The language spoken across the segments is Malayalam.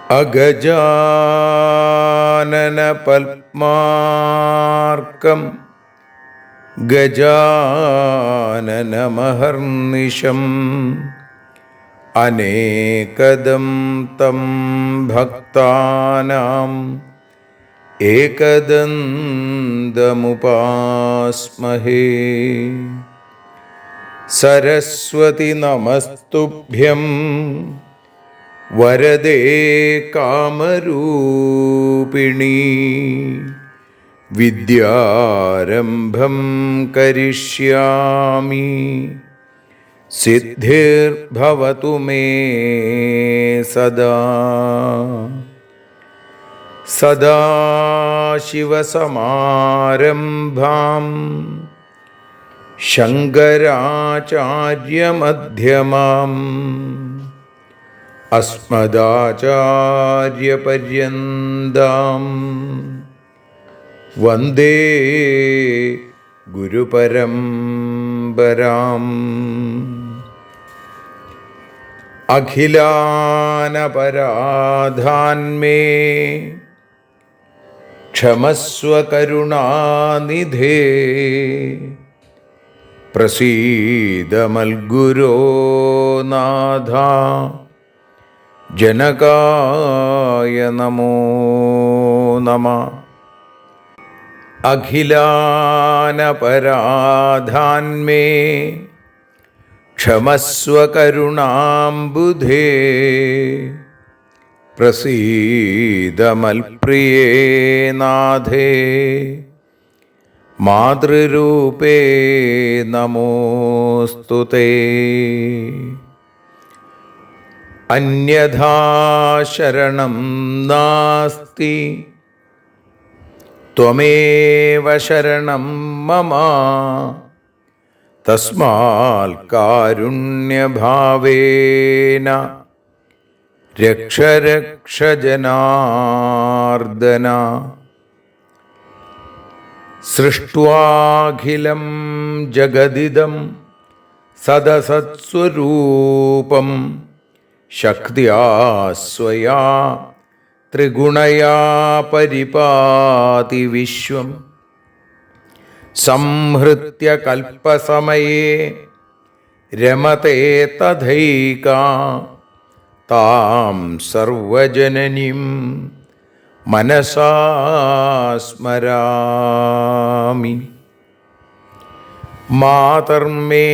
അഗജാനന പത്മാർക്കം ഗജാനനമഹർനിശം അനേകദം തം ഭക്താനാം ഏകദന്തമുപാസ്മഹേ. സരസ്വതി നമസ്തുഭ്യം വരദേ കാമരൂപിണീ. വിദ്യാരംഭം കരിഷ്യാമി സിദ്ധിർഭവതു മേ സദാ. സദാശിവസമാരംഭാം ശങ്കരാചാര്യമധ്യമാം അസ്മദാചാര്യപര്യന്താം വന്ദേ ഗുരുപരമ്പരാം. അഖിലാനപരാധാന്മേ ക്ഷമസ്വ കരുണാനിധേ. പ്രസീദ മൽഗുരോ നാഥ ജനകായ നമോ നമഃ. അഖിലാനപരാധാന്മേ ക്ഷമസ്വ കരുണാംബുധേ. പ്രസീദ മൽപ്രിയേ നാഥേ മാതൃരൂപേ നമോസ്തുതേ. അന്യഥാ ശരണം നാസ്തി ത്വമേവ ശരണം മമ. തസ്മാൽ കാരുണ്യഭാവേന രക്ഷ രക്ഷ ജനാർദ്ദന. സൃഷ്ട്വാഖിലം ജഗദിദം സദസത്സ്വരൂപം ശക്തിയാ സ്വയാ ത്രിഗുണയാ പരിപാതി വിശ്വം. സംഹൃത്യ കൽപ്പസമയേ രമതേ തഥൈകാ. താം സർവജനനീം മനസാ സ്മരാമി. മാതർമേ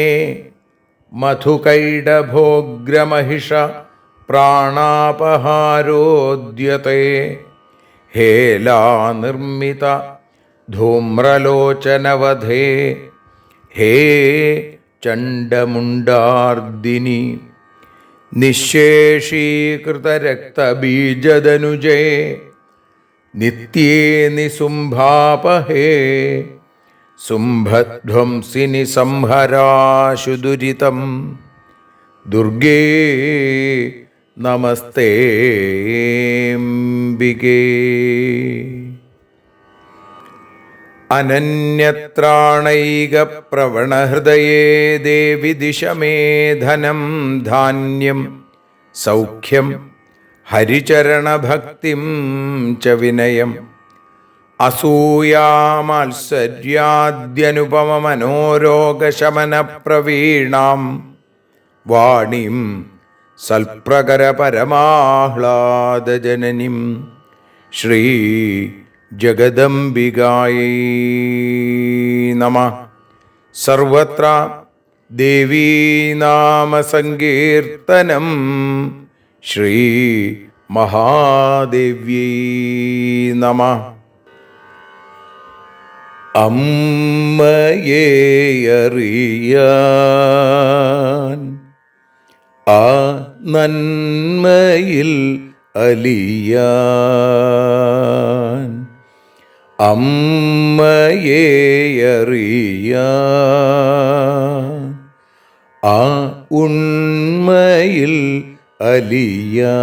മധുകൈടഭോഗ്രമഹിഷ പ്രാണാപഹാരോദ്യത്തെ. ഹേലാനിർമ്മിത ധൂമ്രലോചനവധേ. ഹേ ചണ്ഡമുണ്ഡാർദിനി. നിശേഷീകൃതരക്തബീജദനുജേ നിത്യേ നിസുംഭാപഹേ. സുംഭധ്വംസിനി സംഹരാശു ദുരിതം. ദുർഗേ നമസ്തേംബികേ. അനന്യത്രാണൈകപ്രവണഹൃദയേ ദേവി ദിശ മേ ധനം ധാന്യം സൗഖ്യം ഹരിചരണഭക്തിം ച വിനയം. അസൂയാമാത്സര്യാദ്യനുപമമനോരോഗശമനപ്രവീണാം വാണീം സൽപ്രകരപരമാഹ്ലാദജനനീം ശ്രീ ജഗദംബികായൈ നമഃ. സർവത്ര ദേവീനാമസങ്കീർത്തനം ശ്രീ മഹാദേവ്യൈ നമഃ. അമ്മയെ അറിയാൻ ആ നന്മയിൽ അലിയാൻ, അമ്മയെ അറിയാൻ ആ ഉണ്മയിൽ അലിയാൻ,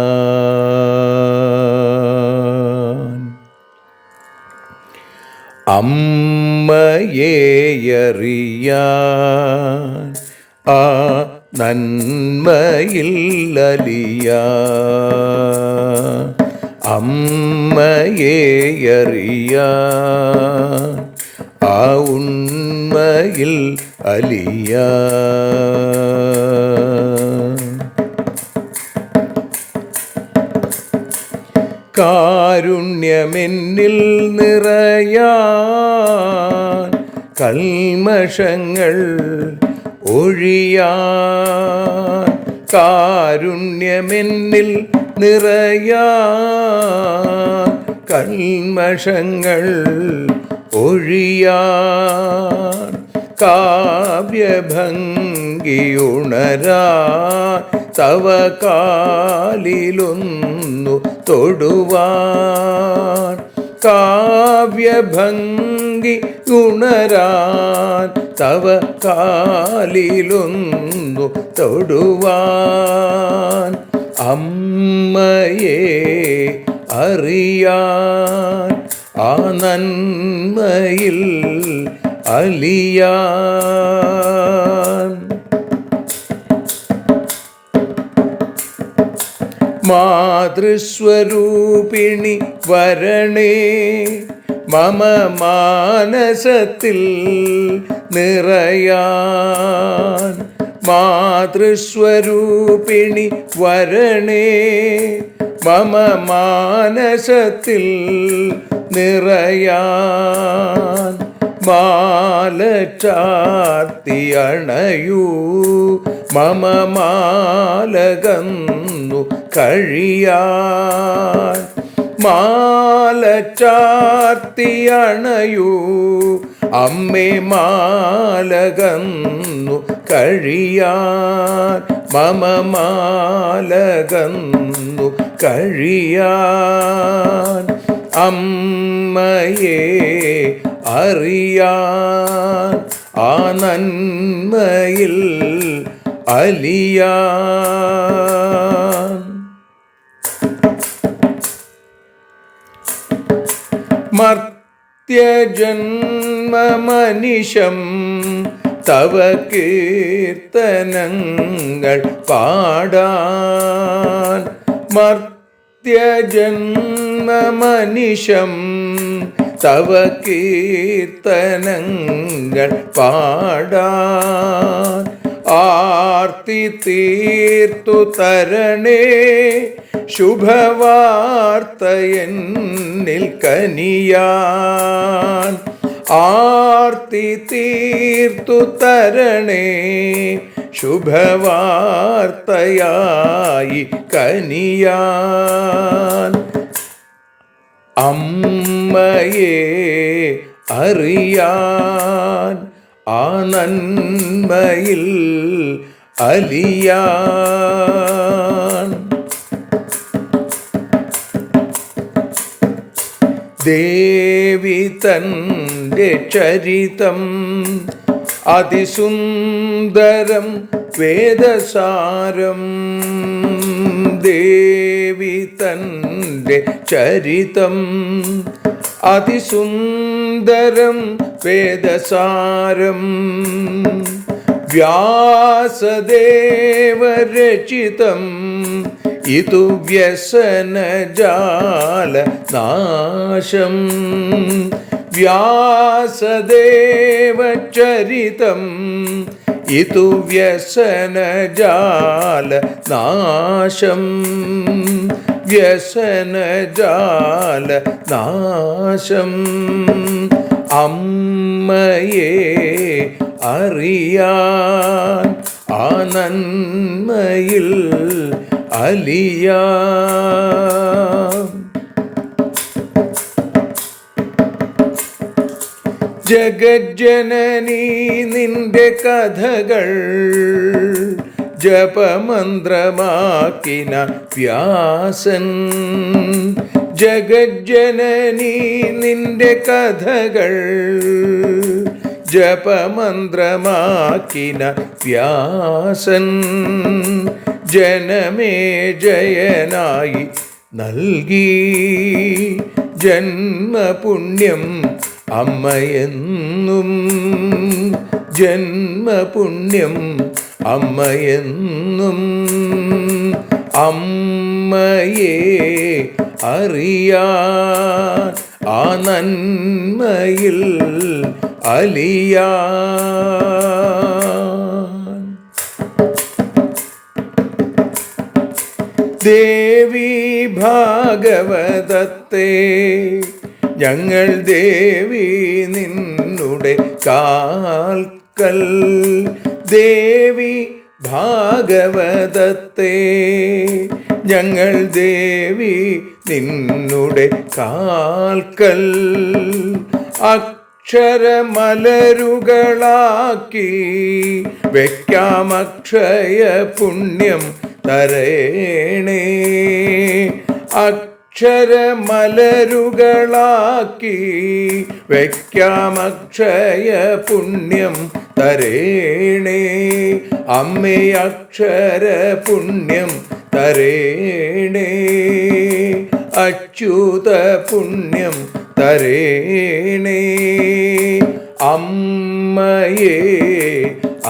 അമ്മയെ അറിയാൻ ആ നന്മയിൽ അലിയാൻ, അമ്മയെ അറിയാൻ ആ ഉണ്മയിൽ അലിയാൻ. കാരുണ്യമെന്നിൽ നിറയാൻ, കൽമഷങ്ങൾ ഒഴിയാൻ, കാരുണ്യമെന്നിൽ നിറയാൻ, കൽമഷങ്ങൾ ഒഴിയാൻ, കാവ്യഭംഗിയുണരാൻ തവ കാലിലൊന്നു തൊടുവാൻ, കാവ്യഭംഗി ഉണരാൻ തവ കാലിലൊന്നു തൊടുവാൻ, അമ്മയെ അറിയാൻ ആ നന്മയിൽ അലിയാൻ. മാതൃസ്വരൂപിണി വരണേ മമ മാനസത്തിൽ നിറയാൻ, മാതൃസ്വരൂപിണി വരണേ മമ മാനസത്തിൽ നിറയാൻ, മാല ചാർത്തി അണയൂ മമ മാലകന്നു കഴിയാൻ, മാല ചാർത്തി അണയൂ അമ്മേ മാലകന്നു കഴിയാൻ, മമ മാലകന്നു കഴിയാൻ, അമ്മയെ അറിയാൻ ആ നന്മയിൽ അലിയാൻ. മർത്യജന്മമനിശം തവ കീർത്തനങ്ങൾ പാടാൻ, മർത്യജന്മമനിശം തവ കീർത്തനങ്ങൾ പാടാൻ, ആർത്തി തീർത്തു തരണേ ശുഭവാർത്തയെന്നിൽ കനിയാൻ, ആർത്തി തീർത്തു തരണേ ശുഭവാർത്തയായി കനിയാൻ, അമ്മയെ അറിയാൻ ആ നന്മയിൽ അലിയാൻ. ദേവി തൻ്റെ ചരിതം അതിസുന്ദരം വേദസാരം, ദേവി തൻ്റെ ചരിതം അതിസുന്ദരം വേദസാരം, വ്യാസദേവരചിതം ഇതു വ്യസനജാല നാശം, വ്യാസദേവചരിതം ഇതു വ്യസനജാല നാശം, വ്യസനജാല നാശം, അമ്മയെ അറിയാൻ ആ നന്മയിൽ അലിയാൻ. ജഗജ്ജനനീ നിന്റെ കഥകൾ ജപമന്ത്രമാക്കിന വ്യാസൻ. ജഗജ്ജനനീ നിന്റെ കഥകൾ ജപമന്ത്രമാക്കിന വ്യാസൻ. ജനമേ ജയനായി നൽകി ജന്മപുണ്യം അമ്മയെന്നും. ജന്മപുണ്യം അമ്മയെന്നും. അമ്മയെ അറിയാൻ ആ നന്മയിൽ അലിയാൻ. ദേവി ഭാഗവതത്തെ ഞങ്ങൾ ദേവി നിന്നുടെ കാൽക്കൽ. ദേവി ഭാഗവതത്തെ ഞങ്ങൾ ദേവി നിന്നുടെ കാൽക്കൽ. അക്ഷരമലരുകളാക്കി വയ്ക്കാം അക്ഷയ പുണ്യം തരേണേ. അക്ഷരമലരുകളാക്കി വയ്ക്കാം അക്ഷയ പുണ്യം തരേണേ. അമ്മേ അക്ഷര പുണ്യം തരേണേ. അച്യുത പുണ്യം തരേണേ. അമ്മയെ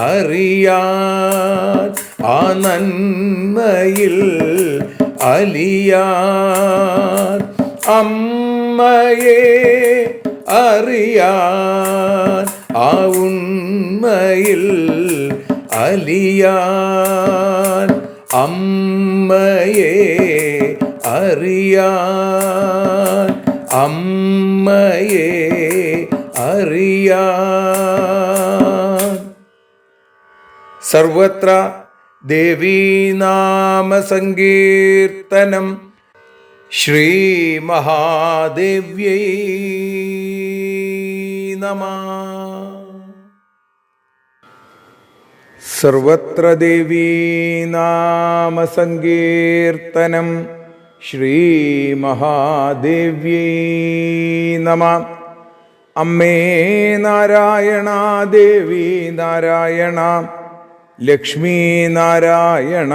അറിയാൻ ആ നന്മയിൽ അലിയാൻ. അമ്മയെ അറിയാൻ ആ ഉണ്മയിൽ അലിയാൻ. അമ്മയെ അറിയാൻ. അമ്മയെ അറിയാൻ. സർവത്ര ദേവീനാമസങ്കീർത്തനം. ശ്രീ മഹാദേവ്യൈ നമഃ. സർവത്ര ദേവീനാമസങ്കീർത്തനം. ശ്രീ മഹാദേവ്യൈ നമഃ. അമ്മേ നാരായണ, ദേവി നാരായണ, ലക്ഷ്മീ നാരായണ,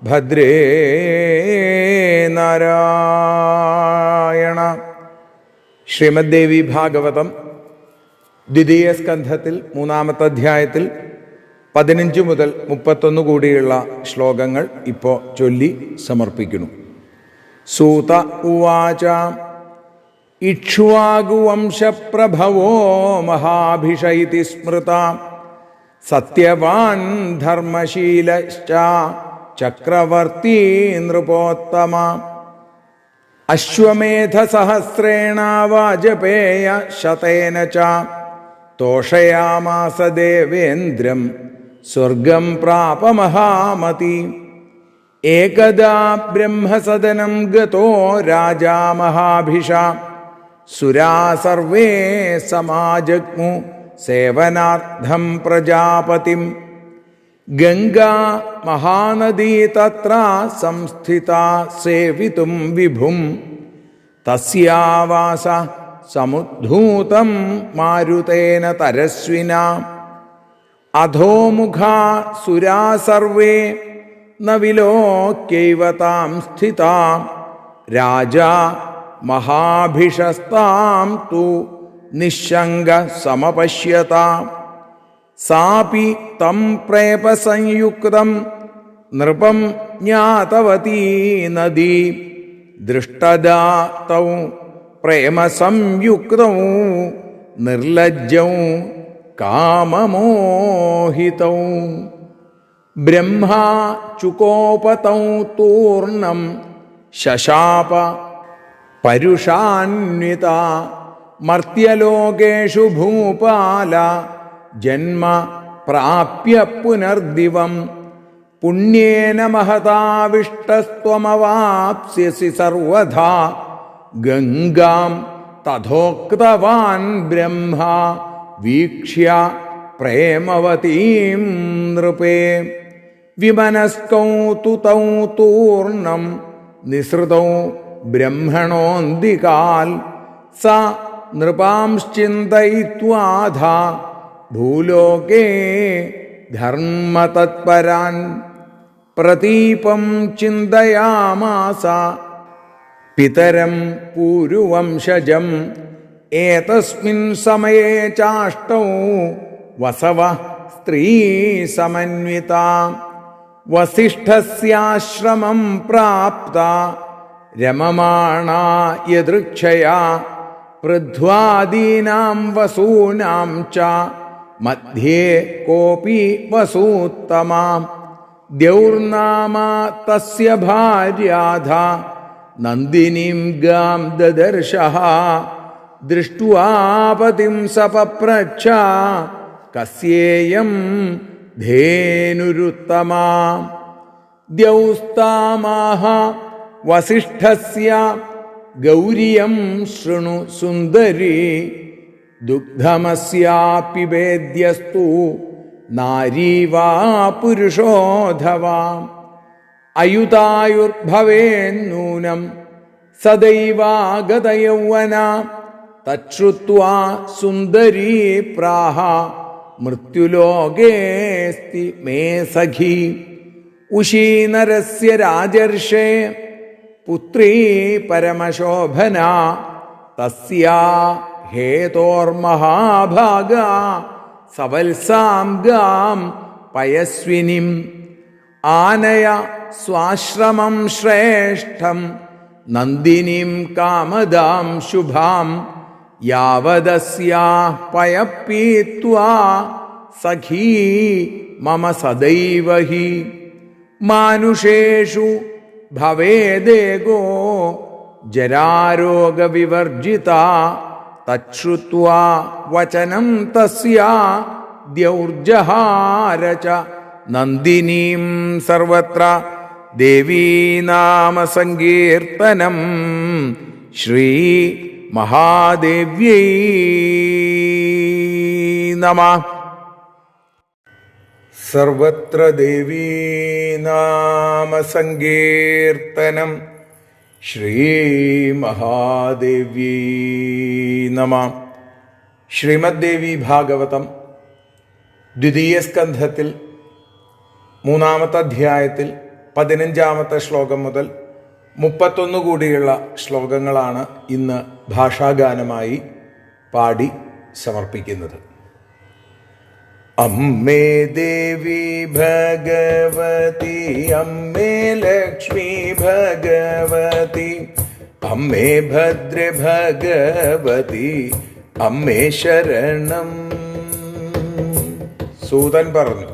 ഭദ്രേ നാരായണ. ശ്രീമദ് ദേവി ഭാഗവതം ദ്വിതീയ സ്കന്ധത്തിൽ 3-ാമത്തെ അധ്യായത്തിൽ 15 മുതൽ 31 കൂടിയുള്ള ശ്ലോകങ്ങൾ ഇപ്പോൾ ചൊല്ലി സമർപ്പിക്കുന്നു. സൂത ഉവാച ഇക്ഷ്വാകുവംശപ്രഭവോ മഹാഭിഷ ഇതി സ്മൃത സത്യവാൻ ധർമ്മശീലശ്ച ചക്രവർത്തി നൃപോത്തമ. അശ്വമേധസഹസ്രേണ വാജപേയ ശതേന ച തോഷയാമാസ ദേവേന്ദ്രം സ്വർഗം പ്രാപ മഹാമതി. ഏകദാ ബ്രഹ്മസദനം ഗതോ രാജാ മഹാഭിഷ സുരാ സർവേ സമാജഗ്മു സേവനാർത്ഥം പ്രജാപതിം. ഗംഗാ മഹാനദീ തത്ര സംസ്ഥിതാ സേവിതും വിഭും തസ്യാവാസ സമുദ്ധൂതം മാരുതേന തരസ്വിനാ. അധോമുഖാ സുരാ സർവേ ന വിലോക്യൈവ താം സ്ഥിതാം. രാജാ മഹാഭിഷസ്താം തു നിശങ്ക സമപശ്യതാം. സാപി തം പ്രേപസംയുക്തം നൃപം ജ്ഞാതവതീ നദീ. ദൃഷ്ടദാ തൗ പ്രേമസംയുക്തൗ നിർലജ്ജൗ കാമമോഹിതൗ. ബ്രഹ്മാ ചുകോപതൗ തൂർണം ശശാപ പരുഷാന്വിത. മർത്യലോകേഷു ഭൂപാല ജന്മ പ്രാപ്യ പുനർദിവം. പുണ്യേന മഹതാവിഷ്ടസ്ത്വമവാപ്സ്യസി സർവധാ. ഗംഗാം തഥോക്തവാൻ ബ്രഹ്മ വീക്ഷ്യ പ്രേമവതീം നൃപേ വിമനസ്കൗ തു തൗ തൂർണം നിസൃതൗ ബ്രഹ്മണോന്തികാൽ സ നൃപാംശ്ചിന്തയിത്വാധ ഭൂലോകേ ധർമ്മതത്പരാൻ പ്രതീപം ചിന്തയാമാസ പിതരം പൂരുവംശജം ഏതസ്മിൻ സമയേ ചാഷ്ടൗ വസവ സ്ത്രീസമന്വിത വസിഷ്ഠസ്യാശ്രമം പ്രാപ്ത രമമാണാ യദൃച്ഛയാ പൃഥ്വാദീനാം വസൂനാം ച മധ്യേ കോപി വസൂത്തമാ ദ്യൗർനാമ തസ്യ ഭാര്യാധ നന്ദിനീം ഗാം ദദർശഃ ദൃഷ്ട്വാ പതിം സപപ്രച്ഛ കസ്യേയം ധേനുരുത്തമാ ദ്യൗസ്താമാഹ വസിഷ്ഠസ്യ ഗൗരിയം ശൃണു സുന്ദരീ ദുഗ്ധമസ്യാ പിബേദ്യസ്തു നാരീ വാ പുരുഷോധവാ അയുതായുർഭവേന്നൂനം സദൈവാഗതയൗവന തച്ഛ്രുത്വാ സുന്ദരീ പ്രാഹ മൃത്യുലോകേസ്തി മേ സഖി ഉശീനരസ്യ രാജർഷേ പുത്രീ പരമശോഭന തസ്യാ ഹേതോർമഹാഭാഗ സവത്സാം ഗാം പയസ്വിനിം ആനയ സ്വാശ്രമം ശ്രേഷ്ഠം നന്ദിനീം കാമദാം ശുഭാം യാവദസ്യാ പയപീത്വാ സഖീ മമ സദൈവ ഹി മാനുഷേഷു ഭവേദേഗോ ജരാരോഗവിവർജിത തച്ഛ്രുത്വാ വചനം തസ്യാ ദ്യൗർജഹാര ച നന്ദിനീം സർവത്ര ദേവീനാമസങ്കീർത്തനം ശ്രീ മഹാദേവ്യൈ നമഃ. സർവത്ര ദേവീനാമസങ്കീർത്തനം ശ്രീ മഹാദേവ്യൈ നമഃ. ശ്രീമദ് ദേവി ഭാഗവതം ദ്വിതീയ സ്കന്ധത്തിൽ 3-ാമത്തെ അധ്യായത്തിൽ 15-ാമത്തെ ശ്ലോകം മുതൽ 31 കൂടിയുള്ള ശ്ലോകങ്ങളാണ് ഇന്ന് ഭാഷാഗാനമായി പാടി സമർപ്പിക്കുന്നത്. അമ്മേ ദേവി ഭഗവതി, അമ്മേ ലക്ഷ്മി ഭഗവതി, അമ്മേ ഭദ്രേ ഭഗവതി, അമ്മേ ശരണം. സൂതൻ പറഞ്ഞു,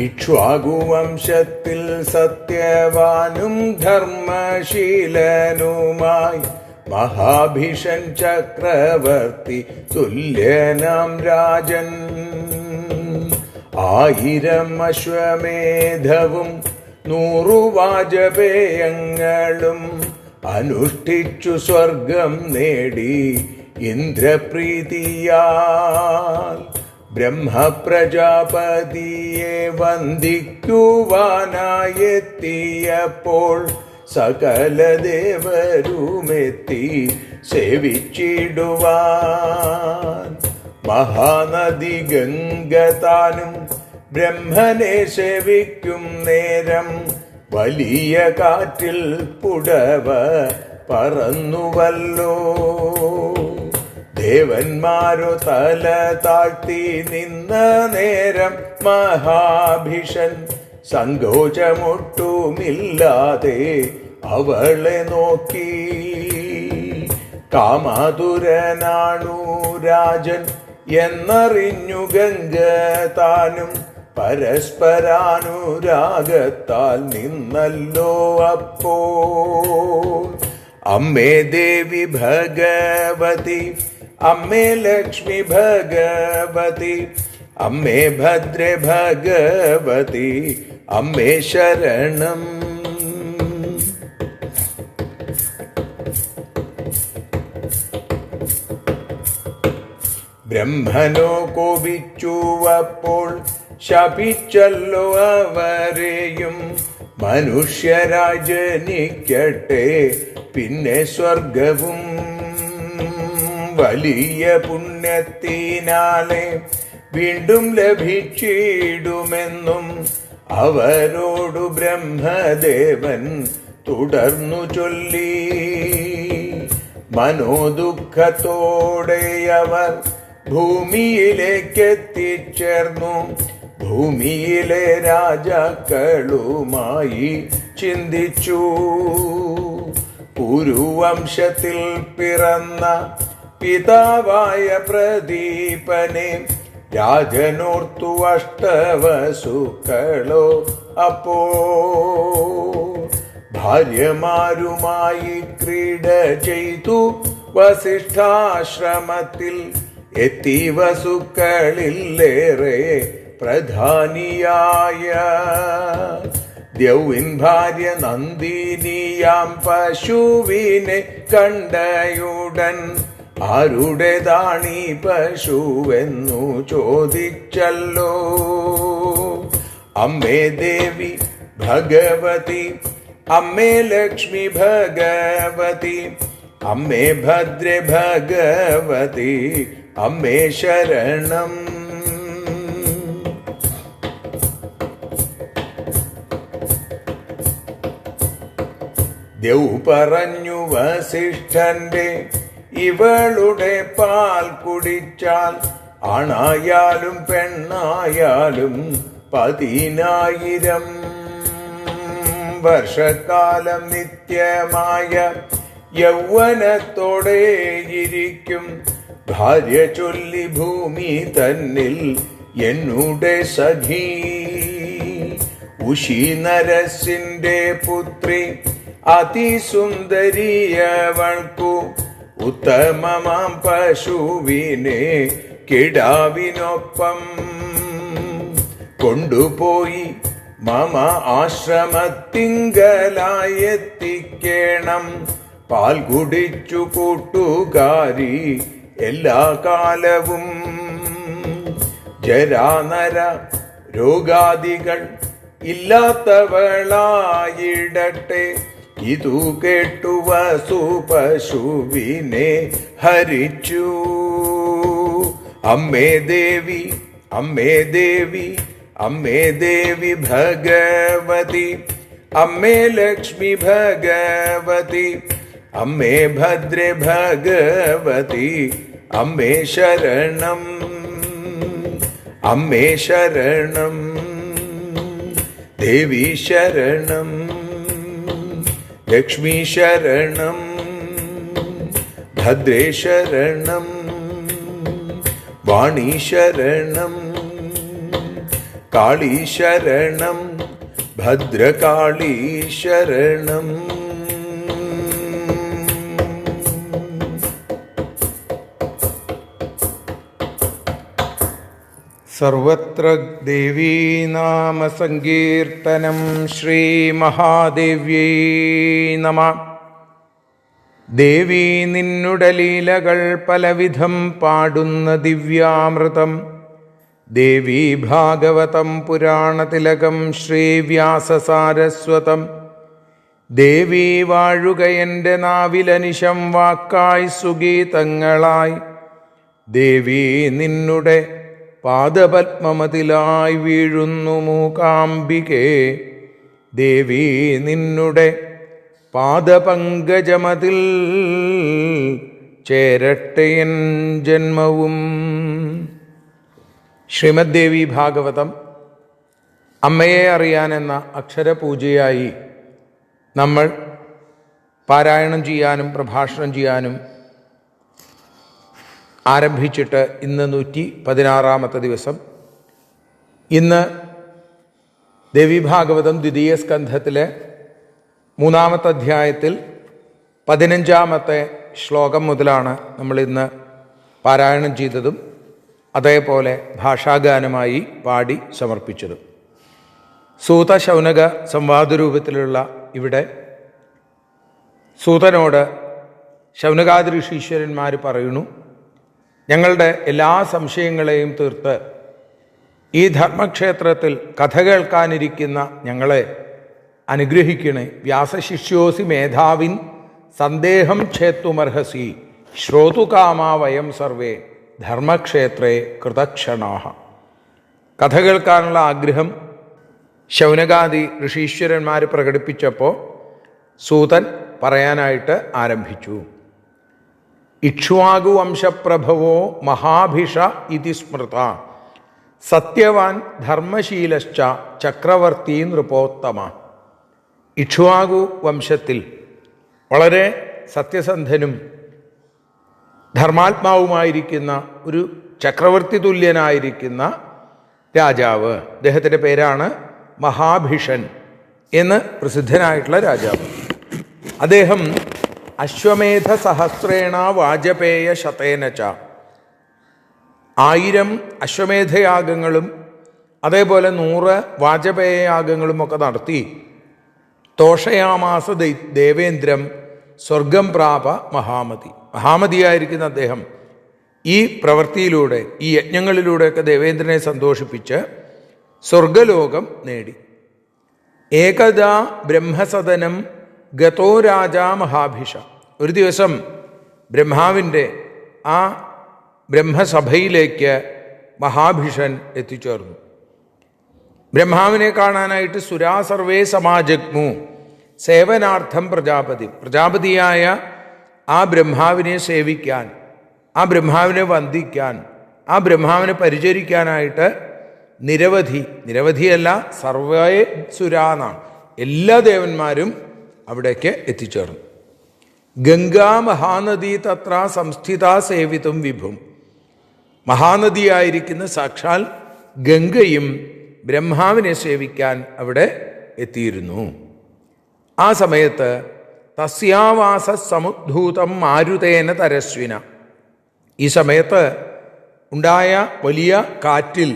ഇക്ഷ്വാകുവംശത്തിൽ സത്യവാനും ധർമ്മശീലനുമായി മഹാഭിഷൻ ചക്രവർത്തി തുല്യനാം രാജൻ 1000 അശ്വമേധവും 100 വാജപേയങ്ങളും അനുഷ്ഠിച്ചു സ്വർഗം നേടി ഇന്ദ്രപ്രീതിയാൽ ബ്രഹ്മപ്രജാപതിയെ വന്ദിക്കുവാനായെത്തിയപ്പോൾ സകല ദേവരുമെത്തി സേവിച്ചിടുവാൻ. മഹാനദി ഗംഗതാനും ബ്രഹ്മനെ സേവിക്കും നേരം വലിയ കാറ്റിൽ പുടവ പറന്നുവല്ലോ. ദേവന്മാരോ തല താഴ്ത്തി നിന്ന നേരം മഹാഭിഷൻ സങ്കോചമൊട്ടുമില്ലാതെ അവളെ നോക്കി. കാമാതുരനാണു രാജൻ എന്നറിഞ്ഞു ഗംഗ താനും പരസ്പരാനുരാഗത്താൽ നിന്നല്ലോ അപ്പോൾ. അമ്മേ ദേവി ഭഗവതി, അമ്മേ ലക്ഷ്മി ഭഗവതി, അമ്മേ ഭദ്രേ ഭഗവതി, അമ്മേ ശരണം. ബ്രഹ്മനോ കോപിച്ചുവപ്പോൾ ശപിച്ചല്ലോ അവരെയും. മനുഷ്യരായി ജനിക്കട്ടെ പിന്നെ സ്വർഗവും. വലിയ പുണ്യത്തിനാലെ വീണ്ടും ലഭിച്ചിടുമെന്നും അവരോടു ബ്രഹ്മദേവൻ തുടർന്നു ചൊല്ലി. മനോദുഃഖത്തോടെ അവർ ഭൂമിയിലേക്കെത്തിച്ചേർന്നു. ഭൂമിയിലെ രാജാക്കളുമായി ചിന്തിച്ചു. കുരുവംശത്തിൽ പിറന്ന പിതാവായ പ്രദീപനെ രാജനോർത്തു അഷ്ടവസുക്കളോ അപ്പോ. ഭാര്യമാരുമായി ക്രീഡ ചെയ്തു വസിഷ്ഠാശ്രമത്തിൽ എത്തി. വസുക്കളിലേറെ പ്രധാനിയായ ദ്യൗവിൻ ഭാര്യ നന്ദിനിയാം പശുവിനെ കണ്ടയുടൻ ആരുടേതാണീ പശുവെന്നു ചോദിച്ചല്ലോ. അമ്മേ ദേവി ഭഗവതി, അമ്മേ ലക്ഷ്മി ഭഗവതി, അമ്മേ ഭദ്രേ ഭഗവതി, അമ്മേ ശരണം. ദ്യൗ പറഞ്ഞു വസിഷ്ഠന്റെ ഇവളുടെ പാൽ കുടിച്ചാൽ ആണായാലും പെണ്ണായാലും 10,000 വർഷക്കാലം നിത്യമായ യൗവനത്തോടെ ഇരിക്കും. ഭാര്യ ചൊല്ലി ഭൂമി തന്നിൽ എന്നുടെ സഖി. ഉഷി നരസിന്റെ പുത്രി അതിസുന്ദരിയവൾക്കു ഉത്തമമാം പശുവിനെ കിടാവിനൊപ്പം കൊണ്ടുപോയി മമ ആശ്രമത്തിങ്കലായെത്തിക്കേണം. പാൽ കുടിച്ചു കൂട്ടുകാരി എല്ലാ കാലവും. ജരാനര രോഗാദികൾ ഇല്ലാത്തവളായിടട്ടെ. ഇതു കേട്ടു വസു പശുവിനെ ഹരിച്ചു. അമ്മേ ദേവി, അമ്മേ ദേവി, അമ്മേ ദേവി ഭഗവതി, അമ്മേ ലക്ഷ്മി ഭഗവതി, അമ്മേ ഭദ്രേ ഭഗവതി, അമ്മേ ശരണം, അമ്മേ ശരണം, ദേവി ശരണം, ലക്ഷ്മി ശരണം, ഭദ്രേ ശരണം, വാണി ശരണം, കാളി ശരണം, ഭദ്രകാളി ശരണം. സർവത്ര ദേവീനാമ സങ്കീർത്തനം. ശ്രീ മഹാദേവ്യൈ നമഃ. ദേവി നിന്നുടെ ലീലകൾ പലവിധം പാടുന്ന ദിവ്യാമൃതം. ദേവി ഭാഗവതം പുരാണതിലകം ശ്രീവ്യാസസാരസ്വതം. ദേവി വാഴുക എൻ്റെ നാവിലനിശം വാക്കായി സുഗീതങ്ങളായി. ദേവി നിന്നുടെ പാദപത്മമതിലായി വീഴുന്നു മൂകാംബികേ. ദേവി നിന്നുടെ പാദപങ്കജമതിൽ ചേരട്ടെയൻ ജന്മവും. ശ്രീമദ് ദേവി ഭാഗവതം അമ്മയെ അറിയാനെന്ന അക്ഷരപൂജയായി നമ്മൾ പാരായണം ചെയ്യാനും പ്രഭാഷണം ചെയ്യാനും ആരംഭിച്ചിട്ട് ഇന്ന് 116-ാമത്തെ ദിവസം. ഇന്ന് ദേവീഭാഗവതം ദ്വിതീയ സ്കന്ധത്തിലെ 3-ാമത്തെ അധ്യായത്തിൽ 15-ാമത്തെ ശ്ലോകം മുതലാണ് നമ്മളിന്ന് പാരായണം ചെയ്തതും അതേപോലെ ഭാഷാഗാനമായി പാടി സമർപ്പിച്ചതും. സൂത ശൗനക സംവാദരൂപത്തിലുള്ള ഇവിടെ സൂതനോട് ശൗനകാദി ഋഷീശ്വരന്മാർ പറയുന്നു, ഞങ്ങളുടെ എല്ലാ സംശയങ്ങളെയും തീർത്ത് ഈ ധർമ്മക്ഷേത്രത്തിൽ കഥ കേൾക്കാനിരിക്കുന്ന ഞങ്ങളെ അനുഗ്രഹിക്കണേ. വ്യാസശിഷ്യോസി മേധാവിൻ സന്ദേഹം ഛേത്തുമർഹസി ശ്രോതുകാമാ വയം സർവേ ധർമ്മക്ഷേത്രേ കൃതക്ഷണാഹ. കഥ കേൾക്കാനുള്ള ആഗ്രഹം ശൗനകാദി ഋഷീശ്വരന്മാർ പ്രകടിപ്പിച്ചപ്പോൾ സൂതൻ പറയാനായിട്ട് ആരംഭിച്ചു. ഇക്ഷ്വാകുവംശപ്രഭവോ മഹാഭിഷ ഇതി സ്മൃത സത്യവാൻ ധർമ്മശീലശ്ച ചക്രവർത്തി നൃപോത്തമ. ഇക്ഷ്വാകു വംശത്തിൽ വളരെ സത്യസന്ധനും ധർമാത്മാവുമായിരിക്കുന്ന ഒരു ചക്രവർത്തി തുല്യനായിരിക്കുന്ന രാജാവ്, അദ്ദേഹത്തിൻ്റെ പേരാണ് മഹാഭിഷൻ എന്ന് പ്രസിദ്ധനായിട്ടുള്ള രാജാവ്. അദ്ദേഹം അശ്വമേധ സഹസ്രേണ വാജപേയ ശതേനച്ച 1000 അശ്വമേധയാഗങ്ങളും അതേപോലെ 100 വാജപേയയാഗങ്ങളും ഒക്കെ നടത്തി തോഷയാമാസ ദേവേന്ദ്രം സ്വർഗം പ്രാപ മഹാമതി. മഹാമതിയായിരിക്കുന്ന അദ്ദേഹം ഈ പ്രവൃത്തിയിലൂടെ, ഈ യജ്ഞങ്ങളിലൂടെയൊക്കെ ദേവേന്ദ്രനെ സന്തോഷിപ്പിച്ച് സ്വർഗലോകം നേടി. ഏകദാ ബ്രഹ്മസദനം ഗതോ രാജാ മഹാഭിഷ. ഒരു ദിവസം ബ്രഹ്മാവിൻ്റെ ആ ബ്രഹ്മസഭയിലേക്ക് മഹാഭിഷൻ എത്തിച്ചേർന്നു. ബ്രഹ്മാവിനെ കാണാനായിട്ട് സുരാ സർവേ സമാജഗ്മു സേവനാർത്ഥം പ്രജാപതി. പ്രജാപതിയായ ആ ബ്രഹ്മാവിനെ സേവിക്കാൻ, ആ ബ്രഹ്മാവിനെ വന്ദിക്കാൻ, ആ ബ്രഹ്മാവിനെ പരിചരിക്കാനായിട്ട് നിരവധിയല്ല സർവേ സുരാന്നാണ്, എല്ലാ ദേവന്മാരും അവിടേക്ക് എത്തിച്ചേർന്നു. ഗംഗാ മഹാനദി തത്ര സംസ്ഥിത സേവിതും വിഭും. മഹാനദിയായിരിക്കുന്ന സാക്ഷാൽ ഗംഗയും ബ്രഹ്മാവിനെ സേവിക്കാൻ അവിടെ എത്തിയിരുന്നു. ആ സമയത്ത് തസ്യാവാസ സമുദ്ധൂതം മാരുതേന തരസ്വിന. ഈ സമയത്ത് ഉണ്ടായ വലിയ കാറ്റിൽ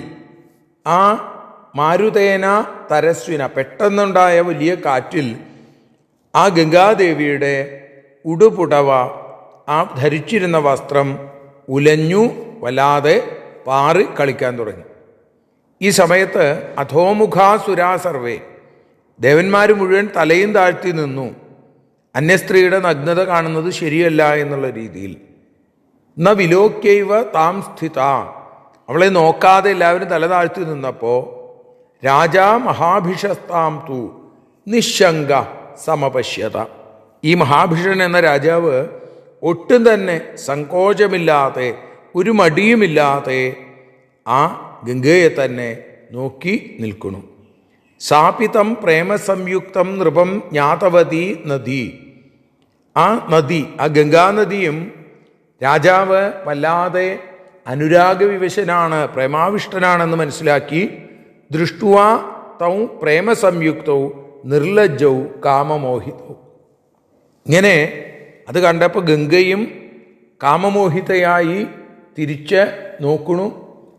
ആ മാരുതേന തരസ്വിന, പെട്ടെന്നുണ്ടായ വലിയ കാറ്റിൽ ആ ഗംഗാദേവിയുടെ ഉടുപുടവ, ആ ധരിച്ചിരുന്ന വസ്ത്രം ഉലഞ്ഞു, വല്ലാതെ പാറി കളിക്കാൻ തുടങ്ങി. ഈ സമയത്ത് അധോമുഖാസുരാ സർവേ, ദേവന്മാർ മുഴുവൻ തലയും താഴ്ത്തി നിന്നു. അന്യസ്ത്രീയുടെ നഗ്നത കാണുന്നത് ശരിയല്ല എന്നുള്ള രീതിയിൽ. ന വിലോക്യൈവ താം സ്ഥിത, അവളെ നോക്കാതെ എല്ലാവരും തല താഴ്ത്തി നിന്നപ്പോൾ രാജാ മഹാഭിഷസ്താം തു നിശങ്ക സമപശ്യത. ഈ മഹാഭിഷൻ എന്ന രാജാവ് ഒട്ടും തന്നെ സങ്കോചമില്ലാതെ, ഒരു മടിയുമില്ലാതെ ആ ഗംഗയെ തന്നെ നോക്കി നിൽക്കുന്നു. സാപിതം പ്രേമസംയുക്തം നൃപം ജ്ഞാതവതി നദി. ആ നദി, ആ ഗംഗാനദിയും രാജാവ് വല്ലാതെ അനുരാഗവിവശനാണ്, പ്രേമാവിഷ്ടനാണെന്ന് മനസ്സിലാക്കി ദൃഷ്ടുവാ തൗ പ്രേമസംയുക്തൗ നിർലജ്ജൗ കാമമോഹിതൗ. ഇങ്ങനെ അത് കണ്ടപ്പോൾ ഗംഗയും കാമമോഹിതയായി തിരിച്ച് നോക്കണു.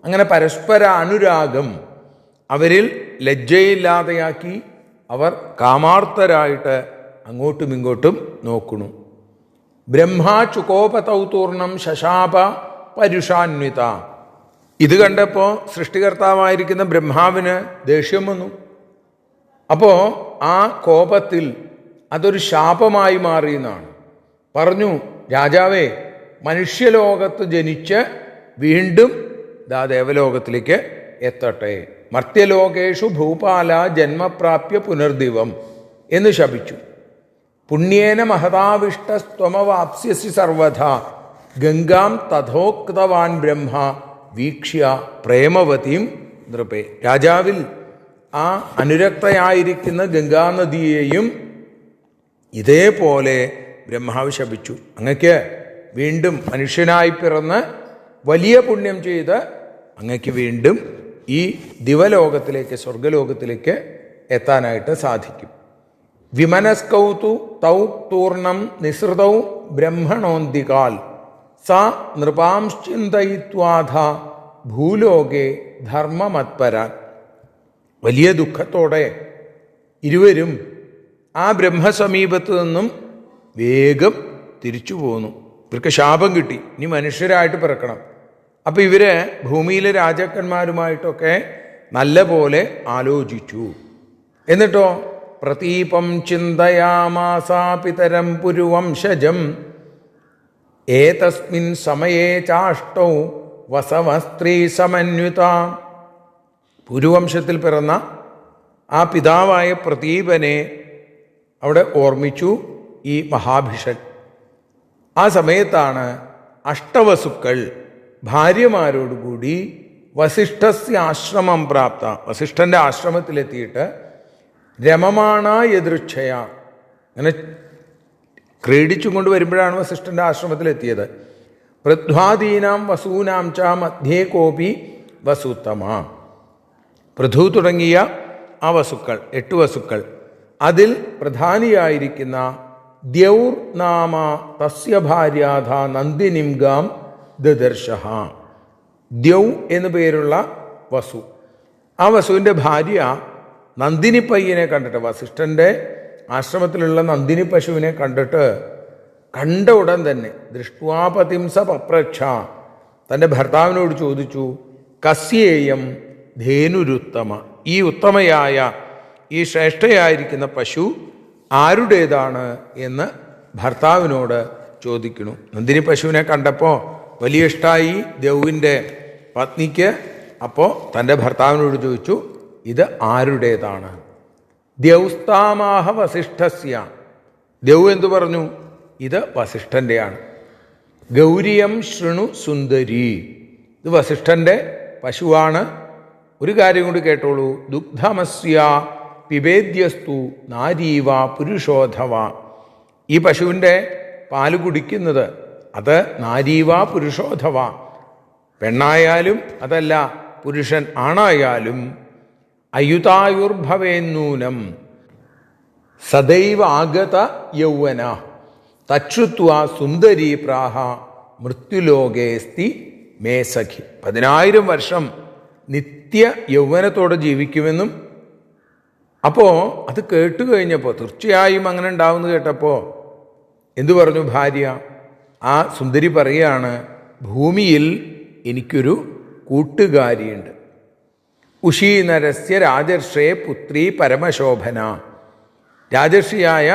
അങ്ങനെ പരസ്പര അനുരാഗം അവരിൽ ലജ്ജയില്ലാതെയാക്കി അവർ കാമാർത്തരായിട്ട് അങ്ങോട്ടും ഇങ്ങോട്ടും നോക്കണു. ബ്രഹ്മാ ചുകോപതൗതൂർണം ശശാപ പരുഷാന്വിത. ഇത് കണ്ടപ്പോൾ സൃഷ്ടികർത്താവായിരിക്കുന്ന ബ്രഹ്മാവിന് ദേഷ്യം വന്നു. അപ്പോൾ ആ കോപത്തിൽ അതൊരു ശാപമായി മാറി എന്നാണ് പറഞ്ഞു. രാജാവേ, മനുഷ്യലോകത്ത് ജനിച്ച് വീണ്ടും ദേവലോകത്തിലേക്ക് എത്തട്ടെ. മർത്യലോകേഷു ഭൂപാല ജന്മപ്രാപ്യ പുനർദിവം എന്ന് ശപിച്ചു. പുണ്യേന മഹതാവിഷ്ടസ്ത്വമവാപ്സ്യസി സർവഥ ഗംഗാം തഥോക്തവാൻ ബ്രഹ്മ വീക്ഷ്യ പ്രേമവതിയും നൃപേ. രാജാവിൽ ആ അനുരക്തയായിരിക്കുന്ന ഗംഗാനദിയെയും ഇതേപോലെ ബ്രഹ്മാവ് ശപിച്ചു. അങ്ങക്ക് വീണ്ടും മനുഷ്യനായി പിറന്ന് വലിയ പുണ്യം ചെയ്ത് അങ്ങക്ക് വീണ്ടും ഈ ദിവലോകത്തിലേക്ക്, സ്വർഗലോകത്തിലേക്ക് എത്താനായിട്ട് സാധിക്കും. വിമനസ്കൗതു തൗ തൂർണം നിസൃതൗ ബ്രഹ്മണോന്തികാൽ സാ നൃപാംശ്ചിന്തയിത്വാധ ഭൂലോകെ ധർമ്മമത്പരാൻ. വലിയ ദുഃഖത്തോടെ ഇരുവരും ആ ബ്രഹ്മസമീപത്ത് നിന്നും വേഗം തിരിച്ചു പോന്നു. ഇവർക്ക് ശാപം കിട്ടി, ഇനി മനുഷ്യരായിട്ട് പിറക്കണം. അപ്പം ഇവർ ഭൂമിയിലെ രാജാക്കന്മാരുമായിട്ടൊക്കെ നല്ല പോലെ ആലോചിച്ചു. എന്നിട്ടോ പ്രതീപം ചിന്തയാമാസാ പിതരം പുരുവംശജം ഏതസ്മിൻ സമയേ ചാഷ്ടൗ വസവസ്ത്രീ സമന്വിത. പുരുവംശത്തിൽ പിറന്ന ആ പിതാവായ പ്രതീപനെ അവിടെ ഓർമ്മിച്ചു ഈ മഹാഭിഷൻ. ആ സമയത്താണ് അഷ്ടവസുക്കൾ ഭാര്യമാരോടുകൂടി വസിഷ്ഠസ്യ ആശ്രമം പ്രാപ്ത, വസിഷ്ഠൻ്റെ ആശ്രമത്തിലെത്തിയിട്ട് രമമാണ യദൃച്ഛയ, അങ്ങനെ ക്രീഡിച്ചും കൊണ്ട് വരുമ്പോഴാണ് വസിഷ്ഠൻ്റെ ആശ്രമത്തിലെത്തിയത്. പൃഥ്വാദീനാം വസൂനാം ച മധ്യേ കോപി വസുത്തമ. പൃഥു തുടങ്ങിയ ആ വസുക്കൾ, 8 വസുക്കൾ, അതിൽ പ്രധാനിയായിരിക്കുന്ന ദ്യൗർ നാമ തസ്യ ഭാര്യാധ നന്ദിനിം ഗാം ദദർശ. ദ്യൗ എന്നു പേരുള്ള വസു, ആ വസുവിൻ്റെ ഭാര്യ നന്ദിനി പയ്യനെ കണ്ടിട്ട്, വസിഷ്ഠൻ്റെ ആശ്രമത്തിലുള്ള നന്ദിനി പശുവിനെ കണ്ടിട്ട് കണ്ട ഉടൻ തന്നെ ദൃഷ്ട്വാപതിംസ പപ്രച്ഛ, തൻ്റെ ഭർത്താവിനോട് ചോദിച്ചു, കസ്യേയം ധേനുരുത്തമ, ഈ ഉത്തമയായ ഈ ശ്രേഷ്ഠയായിരിക്കുന്ന പശു ആരുടേതാണ് എന്ന് ഭർത്താവിനോട് ചോദിക്കുന്നു. നന്ദിനി പശുവിനെ കണ്ടപ്പോൾ വലിയ ഇഷ്ടമായി ദ്യൗവിൻ്റെ പത്നിക്ക്. അപ്പോൾ തൻ്റെ ഭർത്താവിനോട് ചോദിച്ചു, ഇത് ആരുടേതാണ്? ദ്യൗസ്താമാഹ വസിഷ്ഠസ്യ. ദ്യൗ എന്തു പറഞ്ഞു? ഇത് വസിഷ്ഠൻ്റെയാണ്. ഗൗരിയം ശൃണു സുന്ദരി, ഇത് വസിഷ്ഠൻ്റെ പശുവാണ്. ഒരു കാര്യം കൂടി കേട്ടോളൂ, ദുഗ്ധമസ്യ പിബേദ്യസ്തു നാരീവ പുരുഷോധവ. ഈ പശുവിൻ്റെ പാല് കുടിക്കുന്നത് അത് നാരീവ പുരുഷോധവ, പെണ്ണായാലും അതല്ല പുരുഷൻ ആണായാലും അയുതായുർഭവേന്നൂനം സദൈവ ആഗത യൗവന തച്ഛുത്വ സുന്ദരീ പ്രാഹ മൃത്യുലോകേസ്തി മേ സഖി. 10,000 വർഷം നിത്യ യൗവനത്തോടെ ജീവിക്കുമെന്നും. അപ്പോൾ അത് കേട്ട് കഴിഞ്ഞപ്പോൾ, തീർച്ചയായും അങ്ങനെ ഉണ്ടാവുമെന്ന് കേട്ടപ്പോൾ എന്തു പറഞ്ഞു ഭാര്യ? ആ സുന്ദരി പറയുകയാണ്, ഭൂമിയിൽ എനിക്കൊരു കൂട്ടുകാരിയുണ്ട്. ഉഷീനരസ്യ രാജർഷേ പുത്രി പരമശോഭന. രാജർഷിയായ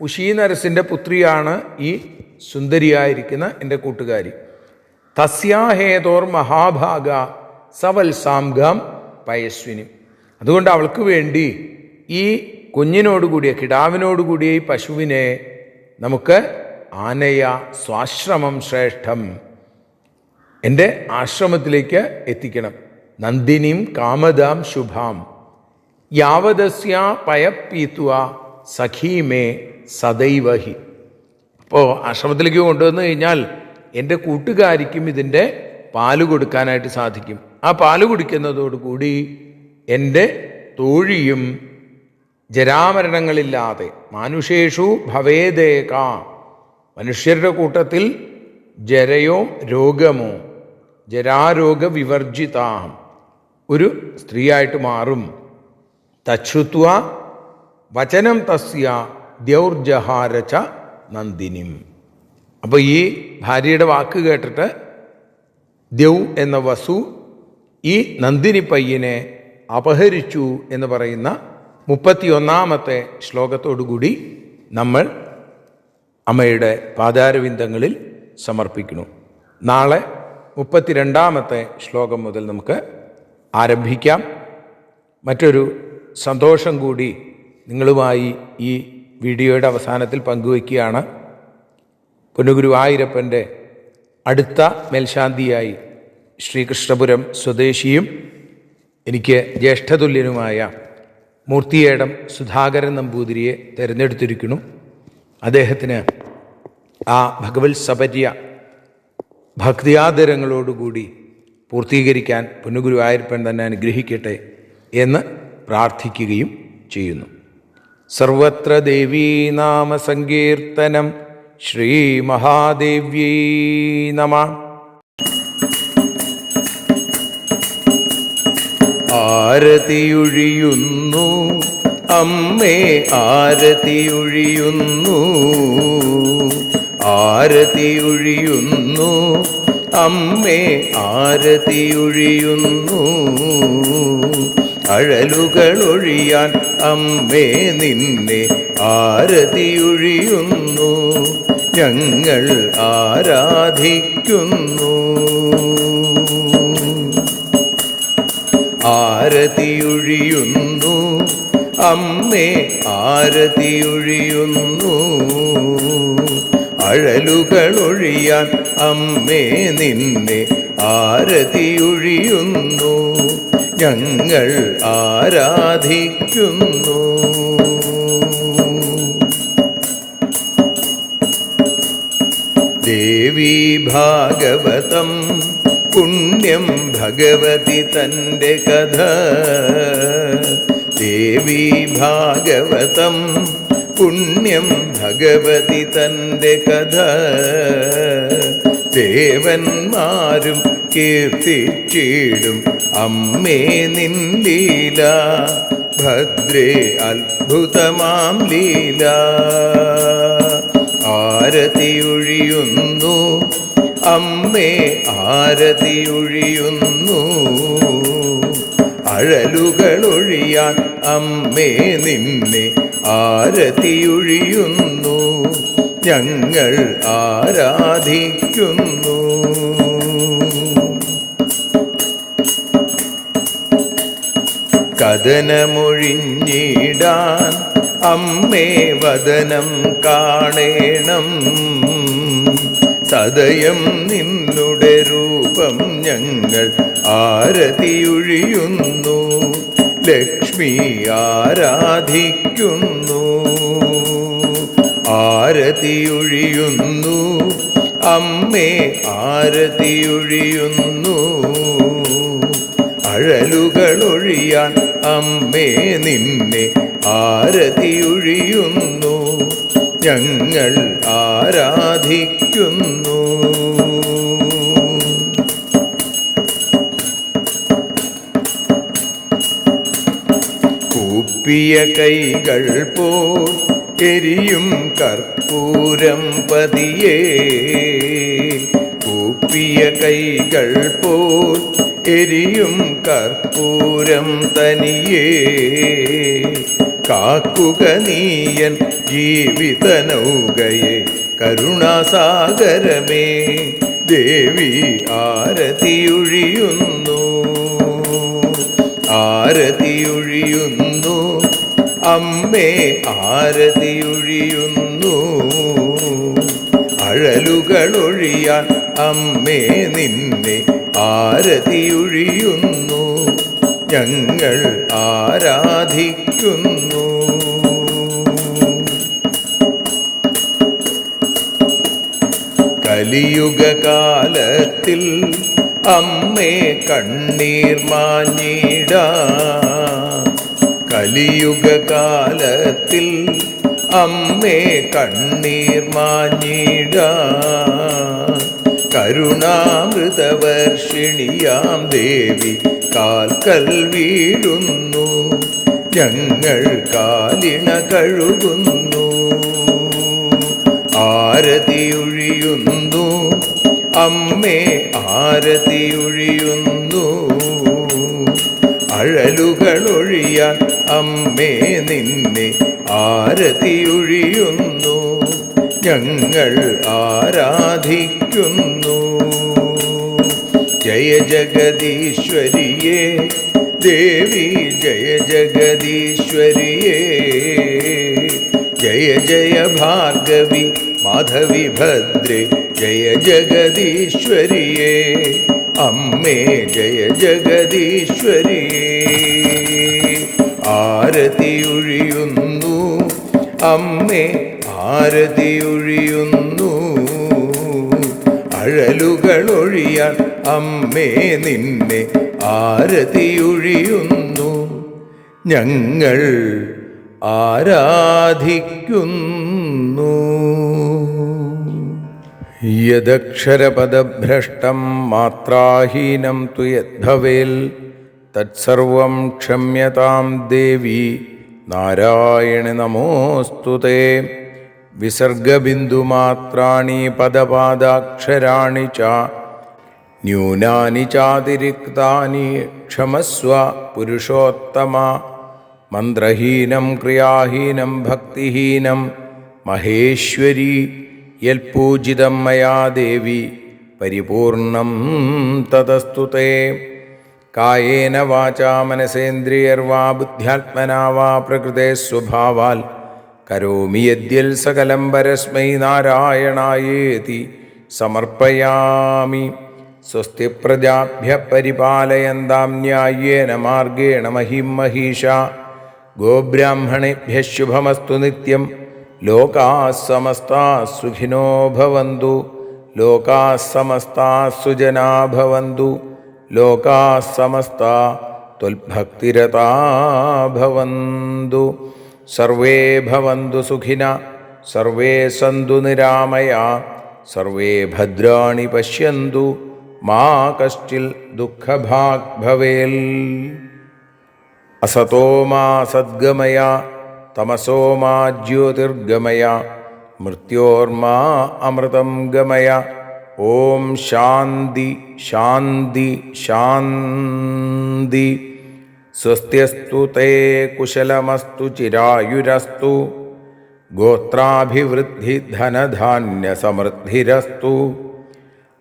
ഉഷീനരസിൻ്റെ പുത്രിയാണ് ഈ സുന്ദരിയായിരിക്കുന്ന എൻ്റെ കൂട്ടുകാരി. തസ്യാഹേതോർ മഹാഭാഗ സവത്സാംഗം പയസ്വിനി. അതുകൊണ്ട് അവൾക്ക് വേണ്ടി ഈ കുഞ്ഞിനോടുകൂടിയ, കിടാവിനോടുകൂടിയ ഈ പശുവിനെ നമുക്ക് ആനയ സ്വാശ്രമം ശ്രേഷ്ഠം, എൻ്റെ ആശ്രമത്തിലേക്ക് എത്തിക്കണം. നന്ദിനിം കാമദാം ശുഭാം യാവദസ്യ പയപ്പീത്വ സഖീമേ സദൈവഹി. അപ്പോൾ ആശ്രമത്തിലേക്ക് കൊണ്ടുവന്നു കഴിഞ്ഞാൽ എൻ്റെ കൂട്ടുകാരിക്കും ഇതിൻ്റെ പാല് കൊടുക്കാനായിട്ട് സാധിക്കും. ആ പാല് കുടിക്കുന്നതോടുകൂടി എൻ്റെ തോഴിയും ജരാമരണങ്ങളില്ലാതെ മാനുഷേഷു ഭവേദേക, മനുഷ്യരുടെ കൂട്ടത്തിൽ ജരയോ രോഗമോ ജരാരോഗ വിവർജിത ഒരു സ്ത്രീയായിട്ട് മാറും. തച്ഛുത്വ വചനം തസ്യ ദ്യൗർജഹാരച നന്ദിനിം. അപ്പോൾ ഈ ഭാര്യയുടെ വാക്ക് കേട്ടിട്ട് ദ്യൗ എന്ന വസു ഈ നന്ദിനി പയ്യനെ അപഹരിച്ചു എന്ന് പറയുന്ന 31-ാമത്തെ ശ്ലോകത്തോടുകൂടി നമ്മൾ അമ്മയുടെ പാദാരവിന്ദങ്ങളിൽ സമർപ്പിക്കുന്നു. നാളെ 32-ാമത്തെ ശ്ലോകം മുതൽ നമുക്ക് ആരംഭിക്കാം. മറ്റൊരു സന്തോഷം കൂടി നിങ്ങളുമായി ഈ വീഡിയോയുടെ അവസാനത്തിൽ പങ്കുവയ്ക്കുകയാണ്. പൊന്നുഗുരുവായൂരപ്പൻ്റെ അടുത്ത മേൽശാന്തിയായി ശ്രീകൃഷ്ണപുരം സ്വദേശിയും എനിക്ക് ജ്യേഷ്ഠതുല്യനുമായ മൂർത്തിയേടം സുധാകരൻ നമ്പൂതിരിയെ തിരഞ്ഞെടുത്തിരിക്കുന്നു. അദ്ദേഹത്തിന് ആ ഭഗവത് സപര്യ ഭക്തിയാദരങ്ങളോടുകൂടി പൂർത്തീകരിക്കാൻ പൊന്നുഗുരുവായൂരപ്പൻ തന്നെ അനുഗ്രഹിക്കട്ടെ എന്ന് പ്രാർത്ഥിക്കുകയും ചെയ്യുന്നു. സർവത്ര ദേവീ നാമ സങ്കീർത്തനം. ശ്രീ മഹാദേവ്യൈ നമഃ. ആരതിയൊഴിയുന്നു അമ്മേ, ആരതിയൊഴിയുന്നു, ആരതിയൊഴിയുന്നു അമ്മേ ആരതിയൊഴിയുന്നു. അഴലുകളൊഴിയാൻ അമ്മേ നിന്നെ ആരതിയൊഴിയുന്നു. ഞങ്ങൾ ആരാധിക്കുന്നു. ആരതിയൊഴിയുന്നു അമ്മേ ആരതിയൊഴിയുന്നു. അഴലുകളൊഴിയാൻ അമ്മേ നിന്നെ ആരതിയൊഴിയുന്നു. ഞങ്ങൾ ആരാധിക്കുന്നു. ദേവീ ഭാഗവതം പുണ്യം ഭഗവതി തൻ്റെ കഥ. ദേവീ ഭാഗവതം പുണ്യം ഭഗവതി തൻ്റെ കഥ. ദേവന്മാരും കീർത്തിച്ചിടും അമ്മേ നിൻ ലീല. ഭദ്രേ അത്ഭുതമാം ലീല. ആരതിയൊഴിയുന്നു അമ്മേ ആരതിയൊഴിയുന്നു. അഴലുകളൊഴിയാൻ അമ്മേ നിന്നെ ആരതിയൊഴിയുന്നു. ഞങ്ങൾ ആരാധിക്കുന്നു. കഥനമൊഴിഞ്ഞിടാൻ അമ്മേ വദനം കാണേണം. സദയം നിന്നുടെ രൂപം ഞങ്ങൾ ആരതിയൊഴിയുന്നു. ലക്ഷ്മി ആരാധിക്കുന്നു. ആരതിയൊഴിയുന്നു അമ്മേ ആരതിയൊഴിയുന്നു. അഴലുകളൊഴിയാൻ അമ്മേ നിന്നെ ആരതിയൊഴിയുന്നു. ഞങ്ങൾ ആരാധിക്കുന്നു. കൂപ്പിയ കൈകൾ പോൽ എരിയും കർപ്പൂരം പതിയേ. കൂപ്പിയ കൈകൾ പോൽ എരിയും കർപ്പൂരം തനിയേ. കാക്കുക നീയൻ ജീവിത നൗകയെ കരുണാസാഗരമേ. ദേവി ആരതിയൊഴിയുന്നു. ആരതിയൊഴിയുന്നു അമ്മേ ആരതിയൊഴിയുന്നു. അഴലുകളൊഴിയാൻ അമ്മേ നിന്നെ ആരതിയൊഴിയുന്നു. ഞങ്ങൾ ആരാധിക്കുന്നു. കലിയുഗകാലത്തിൽ അമ്മേ കണ്ണീർ മാഞ്ഞിടാൻ. കലിയുഗകാലത്തിൽ അമ്മേ കണ്ണീർ മാഞ്ഞിടാൻ. കരുണാമൃതവർഷിണിയാം ദേവി കാൽക്കൽ വീഴുന്നു. ഞങ്ങൾ കാലിണ കഴുകുന്നു. ആരതിയൊഴിയുന്നു അമ്മേ ആരതിയൊഴിയുന്നു. അഴലുകളൊഴിയാൻ അമ്മേ നിന്നെ ആരതിയൊഴിയുന്നു. ഞങ്ങൾ ആരാധിക്കുന്നു. ജയ ജഗദീശ്വരിയേ ദേവി ജയ ജഗദീശ്വരിയേ. ജയ ജയ ഭാർഗവി മാധവി ഭദ്രേ ജയ ജഗദീശ്വരിയേ. അമ്മേ ജയ ജഗദീശ്വരിയേ. ആരതിയൊഴിയുന്നു അമ്മേ ആരതിയൊഴിയുന്നു. അഴലുകളൊഴിയാൻ അമ്മേ നിന്നെ ആരതിയൊഴിയുന്നു. ഞങ്ങൾ ആരാധിക്കുന്നു. യദക്ഷരപദഭ്രഷ്ടം മാത്രാഹീനം തു യദ്ഭവേൽ തത്സർവം ക്ഷമ്യതാം ദേവി നാരായണ നമോസ്തുതേ. വിസർഗബിന്ദുമാത്രാണി പദപാദാക്ഷരാണി ച ന്യൂനാനി ചാതിരിക്താനി ക്ഷമസ്വ പുരുഷോത്തമ. മന്ത്രഹീനം ക്രിയാഹീനം ഭക്തിഹീനം മഹേശ്വരി യൽപൂജിതം മയാ ദേവി പരിപൂർണം തതസ്തു തേ. കായേന വാചാ മനസേന്ദ്രിയർവാ ബുദ്ധ്യാത്മനാ വാ പ്രകൃതേ സ്വഭാവാൽ കരോമി യദ്യൽ സകലം പരസ്മൈ നാരായണായേതി സമർപ്പയാമി. സ്വസ്തി പ്രജാഭ്യഃ പരിപാലയന്താം ന്യായേന മാർഗേണ മഹിം മഹീഷാ. ഗോബ്രാഹ്മണേഭ്യഃ ശുഭമസ്തു നിത്യം. ലോകാഃ സമസ്താഃ സുഖിനോ ഭവന്തു. ലോകാഃ സമസ്താഃ സുജനാ ഭവന്തു. ലോകാഃ സമസ്താഃ ത്വൽഭക്തിരതാ ഭവന്തു. സർവേ ഭവന്തു സുഖിനഃ. സർവേ സന്തു നിരാമയാഃ. സർവേ ഭദ്രാണി പശ്യന്തു. മാ കശ്ചിൽ ദുഃഖഭാഗ് ഭവേൽ. അസതോ മാ സദ്ഗമയ തമസോ മാ ജ്യോതിർഗമയ മൃത്യോർമാ അമൃതം ഗമയ. ഓം ശാന്തി ശാന്തി ശാന്തി. സ്വസ്ത്യസ്തു തേ കുശലമസ്തു ചിരായുരസ്തു. ഗോത്രാഭിവൃദ്ധി ധനധാന്യസമൃദ്ധിരസ്തു.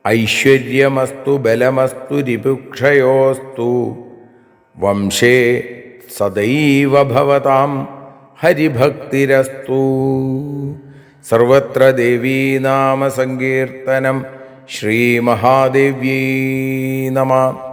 ഐശ്വര്യമസ്തു ബലമസ്തു രിപുക്ഷയോസ്തു. വംശേ സദൈവ ഭവതാം ഹരിഭക്തിരസ്തു. സർവത്ര ദേവീനാമസങ്കീർത്തനം. ശ്രീമഹാദേവ്യൈ നമഃ.